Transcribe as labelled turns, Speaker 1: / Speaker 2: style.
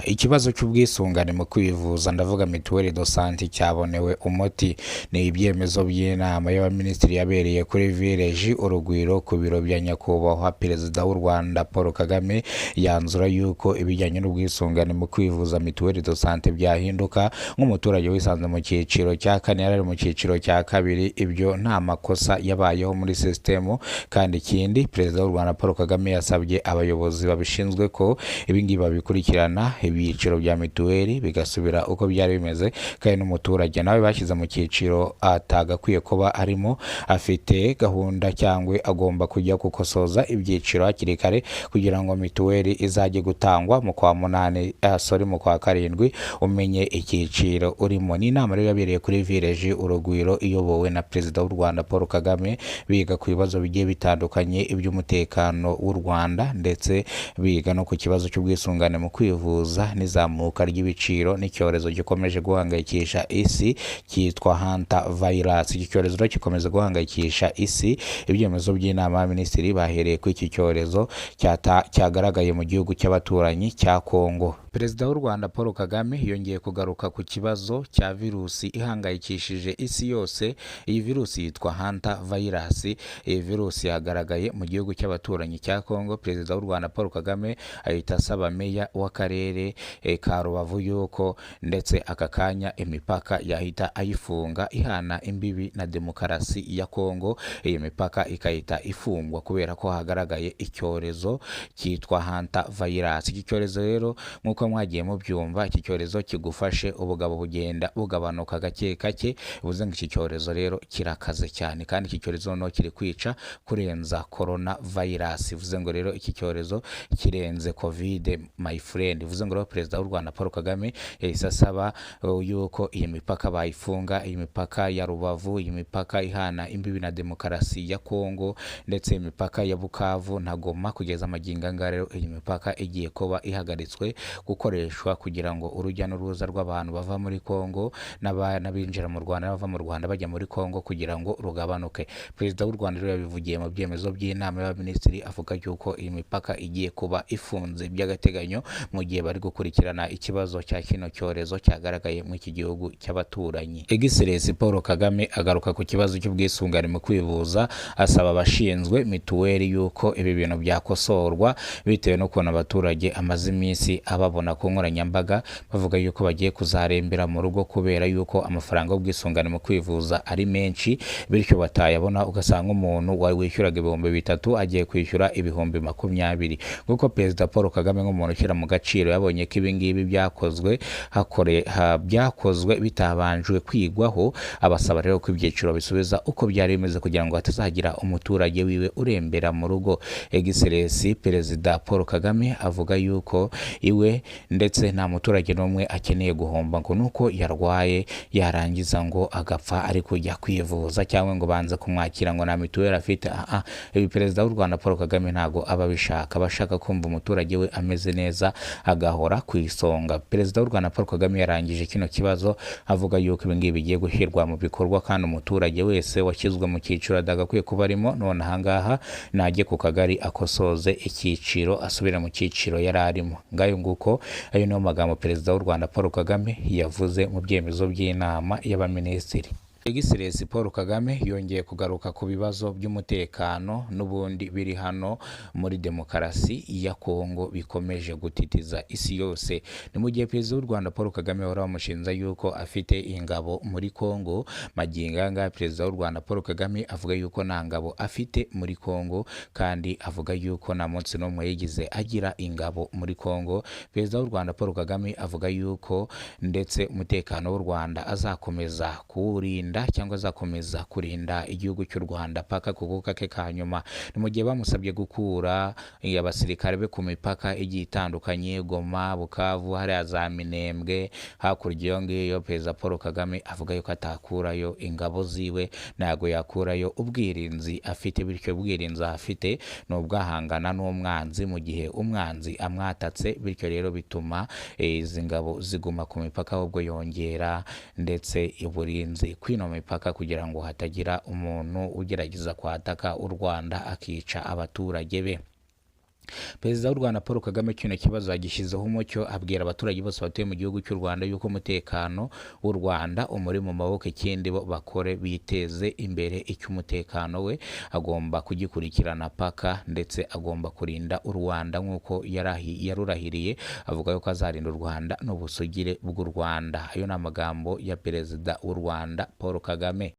Speaker 1: Ikibazo cy'ubwisungane mu kwivuza ndavuga mituweli do sante cyabonewe umuti. Ni ibyemezo by'inama y'abaminisitiri yabereye kuri Village Urugwiro ku biro bya nyakubahwa Perezida w'u Rwanda Paul Kagame, yanzura yuko ibijyanye n'ubwisungane mu kwivuza mituweli do sante byahinduka. Nk'umuturage wisanze mu cyiciro cya kane yari mu cyiciro cya kabiri, ibyo nta makosa yabayeho muri sisitemu. Kandi ikindi, Perezida w'u Rwanda Paul Kagame yasabye abayobozi babishinzwe ko ibingibi babikurikirana, ibyiciro bya mituweli bigasubira uko byari bimeze, kandi n'umuturage nawe bashyize mu cyiciro atagakwiye kuba arimo afite gahunda cyangwa agomba kujya gukosoza ibyiciro hakiri kare kugira ngo mituweli izajye gutangwa mu kwa munani, mu kwa karindwi umenye icyiciro urimo. Ni inama rero yabereye kuri Village Urugwiro iyobowe na Perezida w'u Rwanda Paul Kagame, biga ku bibazo bigiye bitandukanye iby'umutekano w'u Rwanda, ndetse biga no ku kibazo cy'ubwisungane mu kwivuza n'izamuka ry'ibiciro n'icyorezo gikomeje guhangayikisha isi cyitwa hanta virus. Iki cyorezo rero gikomeza guhangayikisha isi. Ibyemezo by'inama y'abaminisitiri bahereye ku iki cyorezo cyagaragaye mu gihugu cy'abaturanyi cya Kongo. Perezida w'u Rwanda Paul Kagame yongeye kugaruka ku kibazo cya virusi ihangayikishije isi yose. Iyi virusi yitwa hanta virus. Iyi virusi yagaragaye mu gihugu cy'abaturanyi cya Kongo. Perezida w'u Rwanda Paul Kagame ahita asaba meya w'akarere ka Rubavu yuko ndetse aka kanya imipaka yahita ayifunga ihana imbibi na demokarasi ya Kongo. Iyi mipaka ikahita ifungwa kubera ko hagaragaye icyorezo cyitwa hanta virus. Iki cyorezo rero nk'uko mwagiye mubyumva, iki cyorezo kigufashe ubugabo bugenda bugabanuka gake gake. Bivuze ngo iki cyorezo rero kirakaze cyane, kandi iki cyorezo no kiri kwica kurenza corona virus. Bivuze ngo rero iki cyorezo kirenze covid my friend. Bivuze ngo rero Perezida w'u Rwanda Paul Kagame yahise asaba yuko iyi mipaka bayifunga, iyi mipaka ya Rubavu, iyi mipaka ihana imbibi na demokarasi ya Kongo, ndetse imipaka ya Bukavu na Goma. Kugeza amagingo anga rero iyi mipaka igiye kuba ihagaritswe gukoreshwa kugira ngo urujya n'uruza rw'abantu bava muri Kongo n'abinjira mu Rwanda bava mu Rwanda bajya muri Kongo kugira ngo rugabanuke. Perezida w'u Rwanda rero yabivugiye mu byemezo by'inama y'abaminisitiri, avuga yuko iyi mipaka igiye kuba ifunze by'agateganyo mu gihe bari gukurikirana ikibazo cya kino cyorezo cyagaragaye mu iki gihugu cy'abaturanyi. Egiserensi Paul Kagame agaruka ku kibazo cy'ubwisungane mu kwivuza, asaba abashinzwe mituweli yuko ibi bintu byakosorwa bitewe n'ukuntu abaturage amaze iminsi ababona ku nkoranyambaga bavuga yuko bagiye kuzarembera mu rugo kubera yuko amafaranga y'ubwisungane mu kwivuza ari menshi, bityo batayabona. Ugasanga umuntu wishyuraga ibihumbi 3 agiye kwishyura ibihumbi 20. Kuko Perezida Paul Kagame nk'umuntu ushyira mu gaciro yabonye ko ibi ngibi byakozwe bitabanjwe kwigwaho, abasaba rero ko ibyiciro bisubiza uko byari bimeze kugira ngo hatazagira umuturage wiwe urembera mu rugo. Egiserensi Perezida Paul Kagame avuga yuko iwe ndetse nta muturage n'umwe akeneye guhomba ngo nuko yarwaye yarangiza ngo agapfa ari kujya kwivuza, cyangwa ngo banze kumwakira ngo nta mituweli afite. Ibi Perezida w'u Rwanda Paul Kagame ntago ababishaka, bashaka kumva umuturage we ameze neza agahora ku isonga. Perezida w'u Rwanda Paul Kagame yarangije kino kibazo avuga yuko ibi ngibi bigiye gushyirwa mu bikorwa, kandi umuturage wese washyizwe mu cyiciro adagakwiye kuba arimo none ahangaha najye ku kagari akosoze icyiciro asubira mu cyiciro yari arimo. Ngayo nguko ayo niyo magambo Perezida w'u Rwanda Paul Kagame yavuze mu byemezo by'inama y'abaminisitiri. Egiserensi Paul Kagame yongeye kugaruka ku bibazo by'umutekano n'ubundi biri hano muri demokarasi ya Kongo bikomeje gutitiza isi yose. Ni mu gihe Perezida w'u Rwanda Paul Kagame wari wamushinja yuko afite ingabo muri Kongo. Magingo anga Perezida w'u Rwanda Paul Kagame avuga yuko nta ngabo afite muri Kongo, kandi avuga yuko nta munsi n'umwe yigize agira ingabo muri Kongo. Perezida w'u Rwanda Paul Kagame avuga yuko ndetse umutekano w'u Rwanda azakomeza kuwurinda cyangwa azakomeza kurinda igihugu cy'u Rwanda paka kuguka ke kanyuma. Ni mu gihe bamusabye gukura abasirikare be ku mipaka igiye itandukanye, Goma, Bukavu, hariya za Minembwe, hakurya iyo ngiyo. Perezida Paul Kagame avuga yuko atakurayo ingabo ziwe, ntago yakurayo ubwirinzi afite, bityo ubwirinzi afite ni ubwahangana n'umwanzi mu gihe umwanzi amwatatse. Bityo rero bituma izi ngabo ziguma ku mipaka, ahubwo yongera ndetse uburinzi kwino mipaka kugira ngo hatagira umuntu ugerageza kwataka u Rwanda akica abaturage be. Perezida w'u Rwanda Paul Kagame kino kibazo yagishyizeho umucyo, abwira abaturage bose batuye mu gihugu cy'u Rwanda yuko umutekano w'u Rwanda umuri mu maboko, ikindi bo bakore biteze imbere, icy'umutekano we agomba kugikurikirana paka, ndetse agomba kurinda u Rwanda nk'uko yarurahiriye, avuga yuko azarinda u Rwanda n'ubusugire bw'u Rwanda. Ayo ni amagambo ya Perezida w'u Rwanda Paul Kagame.